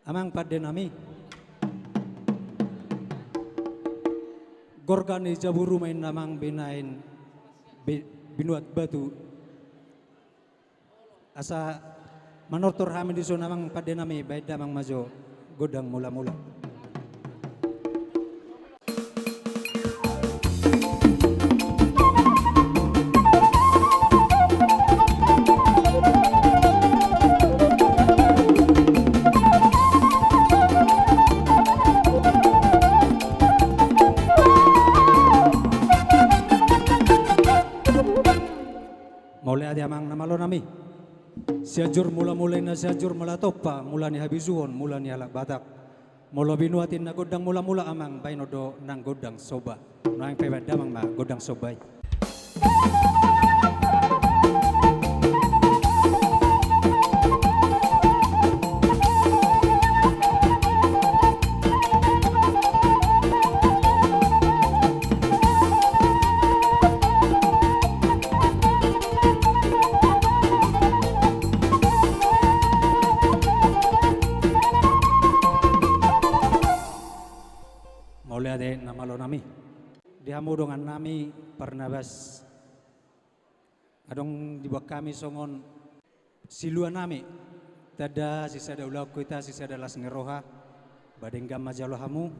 Amang pada nami gorgani jaburu main namang binain binuat batu asa manortor hamin diso namang pada nami baik damang majo godang mula-mula. Mulai ada amang namalo nami. Siajur mula-mulai na siajur malatopa mula ni habisuhon mula ni halak batak. Mula binuatin na godang mula-mula amang bainodo nang godang soba. Nang pebad damang ma godang sobay. Mulai ada namalo nami. Dihamudongan nami Parnabas. Adong di bawah kami songon siluan nami. Tada sisa ada ulau kita sisa ada las ngeroha. Badenggam majalohamu.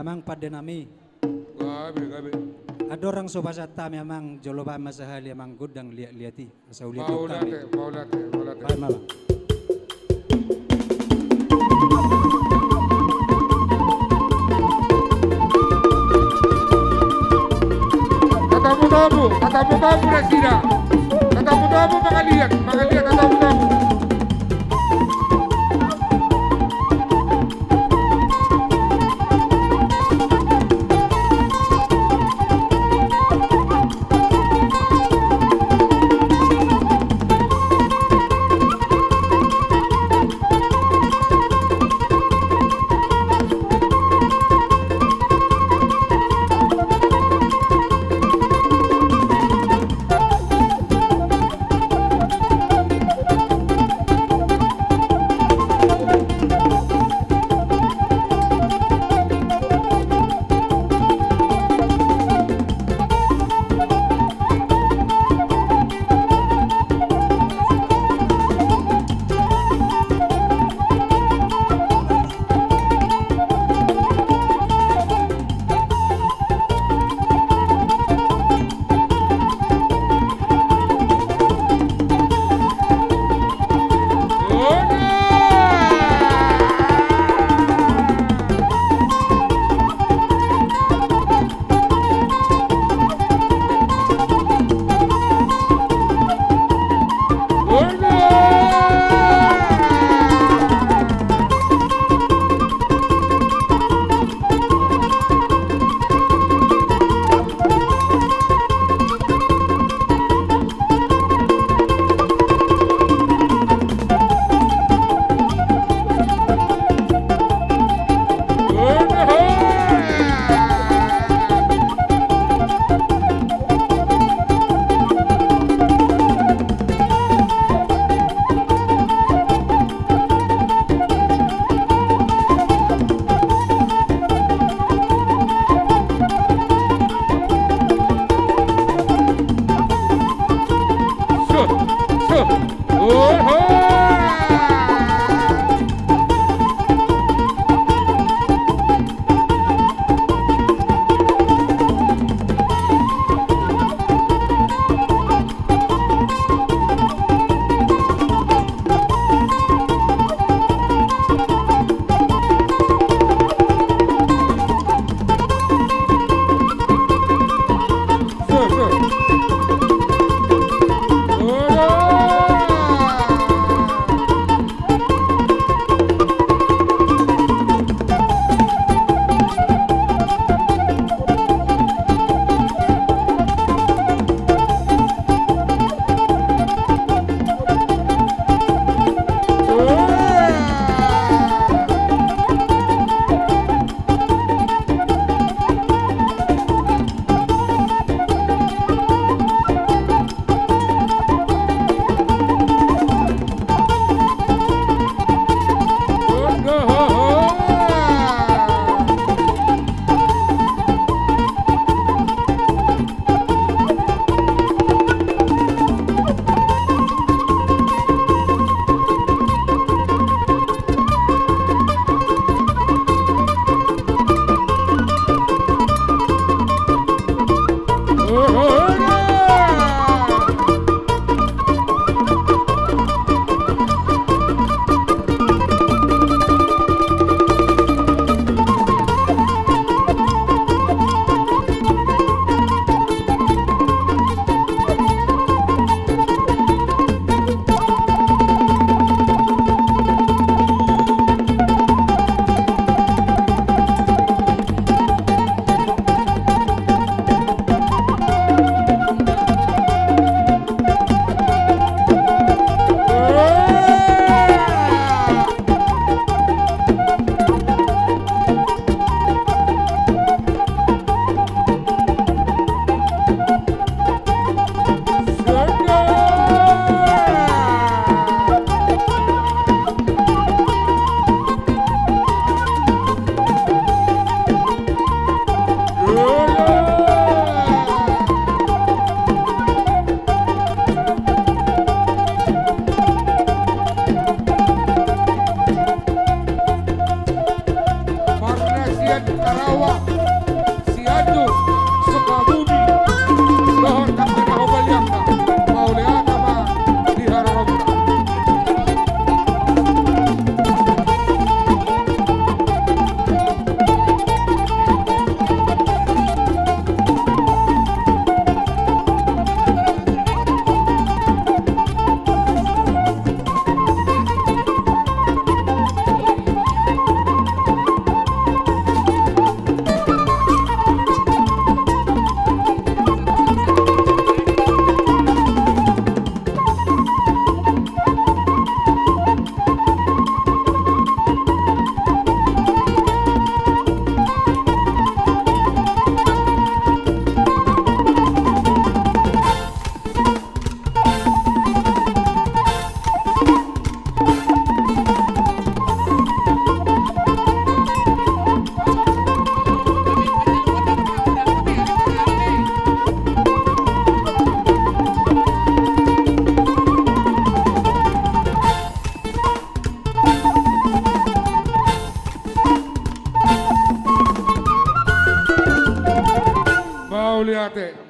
Amang pada nami. Gabi. Ada orang sobasat kami amang joloba masahali amang gudang liati. Asal lihat kami. Maulate. Baik mama. Katamu Rasida. Katamu mangaliat katamu.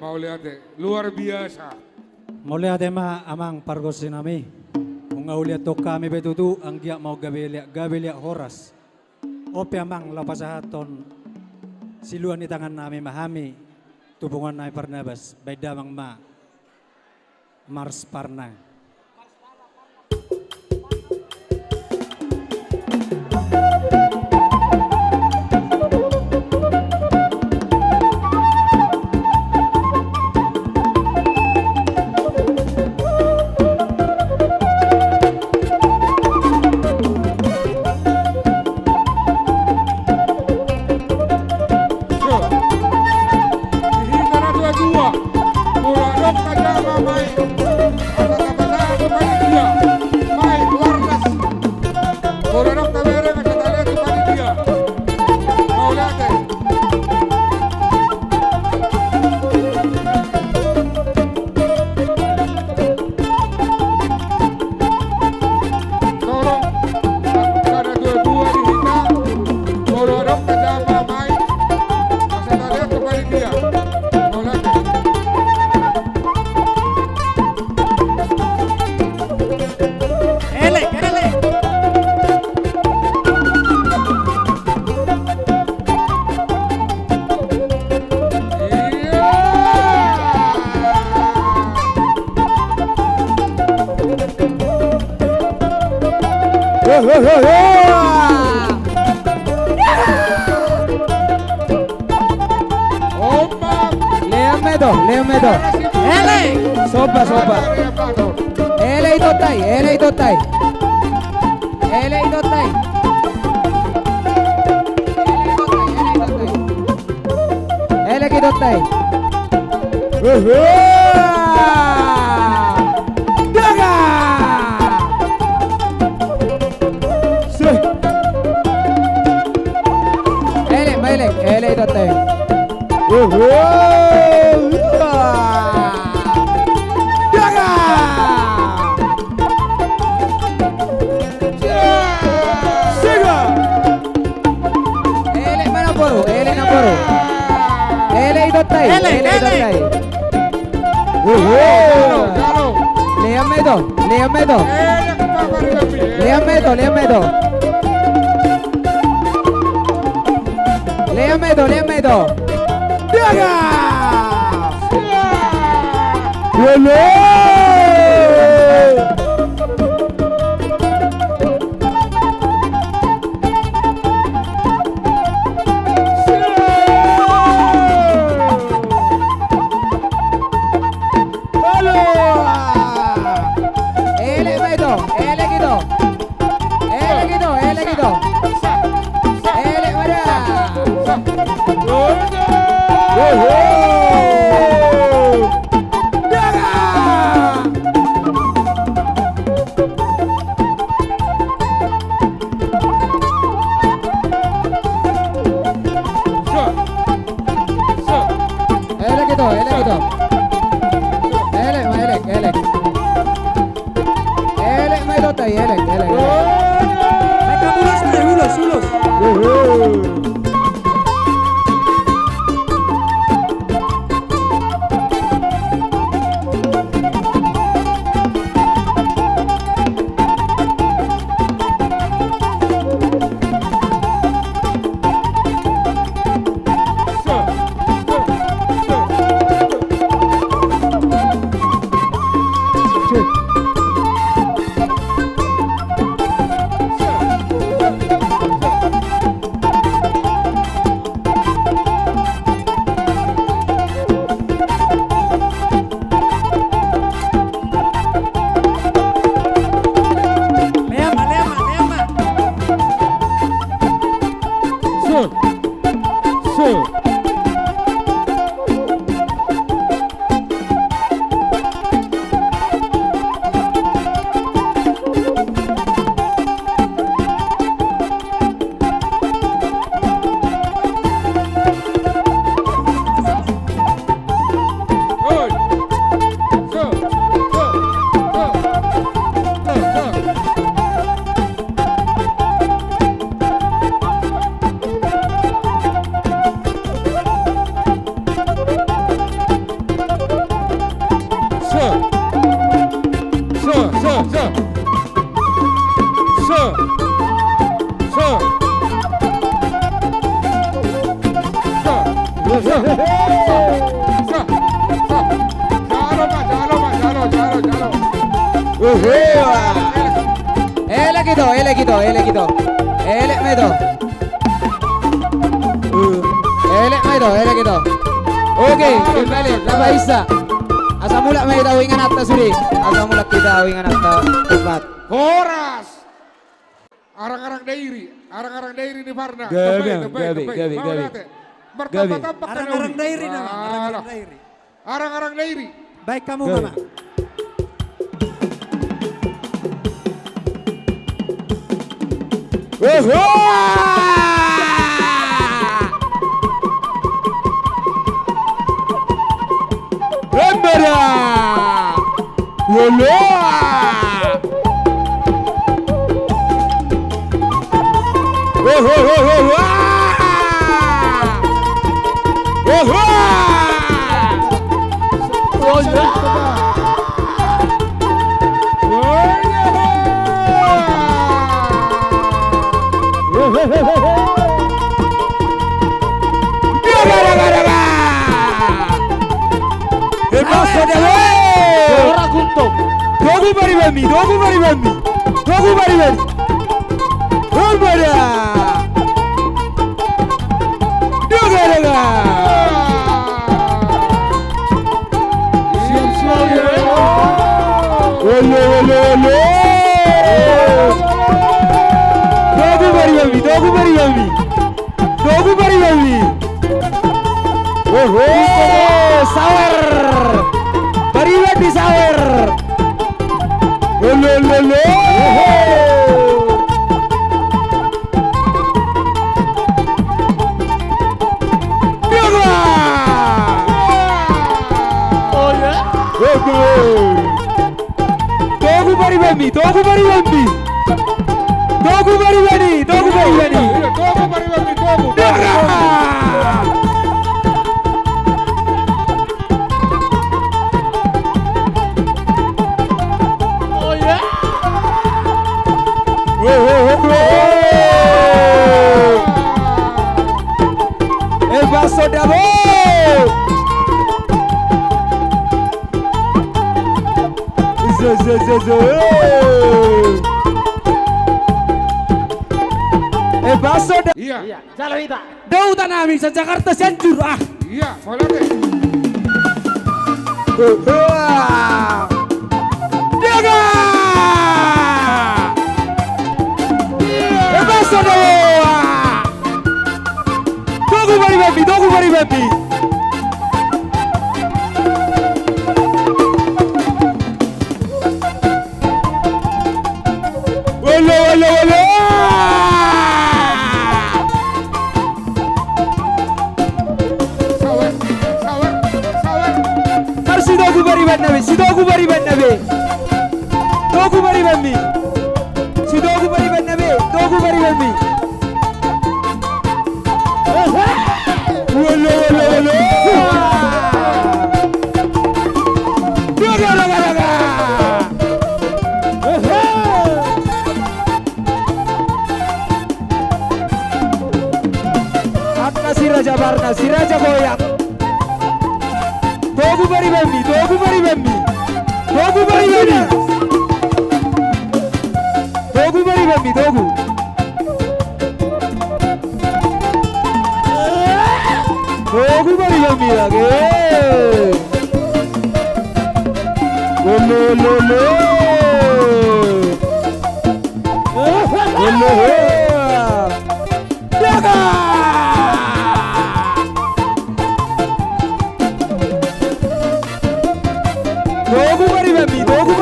Mauliate. Luar biasa. Muli ate ma amang pargos sinami. Kung uliat to kami betutu ang giya mau gabelia horas. Ope amang lapasahaton siluan ni tangan nami mahami tubungan nami Barnabas bay damang ma Mars Parna. Hihita na dua-dua. Muradok Kajama Mai. Asal-asal panitia. Mai Warnas. Muradok Tabere Asal-asal panitia. Mauliate. Tolong. Ada dua-dua dihita. Muradok Kajama Mai. Asal-asal panitia. Mauliate. Elek, elek. Leo Medo. Sopa. Ele itotai. Ele itotai. Daga! Ele itotai. Daga! Siga! Ele Naporo. Ele itotai. Jalo. Leo Medo. Daga! Mereka ulas na, ulas. Elek gitu, elek gitu, elek gitu. Elek medo. Elek medo, elek gitu. Oke, kembali Laba Isa. Asa mula may dawingan atta suri. Asa mula kita dawingan atta tempat. Horas. Arang-arang dairi di Varna. Gabi. Bertampak-tampak kan Arang-arang Uli. dairi nama, Alah. arang-arang dairi. Arang-arang dairi. Baik kamu Gabi. mama. Rembera. Lolo. Dogu bari bami. Rembera. Doga. Siap-siap ya. Olo. Dogu bari bami. Sawer. Bari bami sawer. Olo. Dogu bari bami. Iya, Dogo bari bami, Dogo. El vaso de amor. El vaso de Iya, Dautan namin sa Jakarta Cianjur ah. iya, boleh deh. Jaga. El vaso de Dogu bari bami. Olo. Sawer. Harus dogu bari bami. Dogu bari bami. Olo. Jaga. Atna si Raja goyang. Dogu bari bami. lagi. Jaga. Dogu bari bambi. Dogu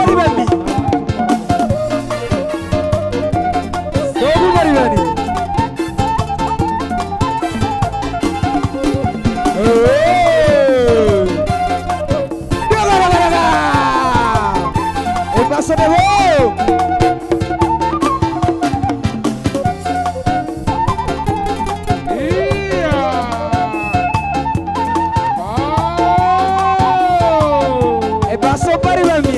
bari bambi. El paso de gol. El paso para Ibami.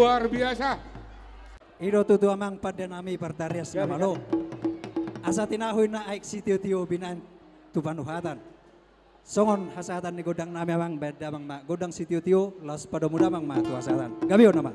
Luar biasa. Ido tutu amang pada nami partarias na malo. Asa tinahoy na aik si tiyo-tiyo binan tupanuhatan. Songon hasatan ni godang nami amang beda amang ma. Godang si tiyo-tiyo las pada muda amang ma tuasatan. Gabiyo nama.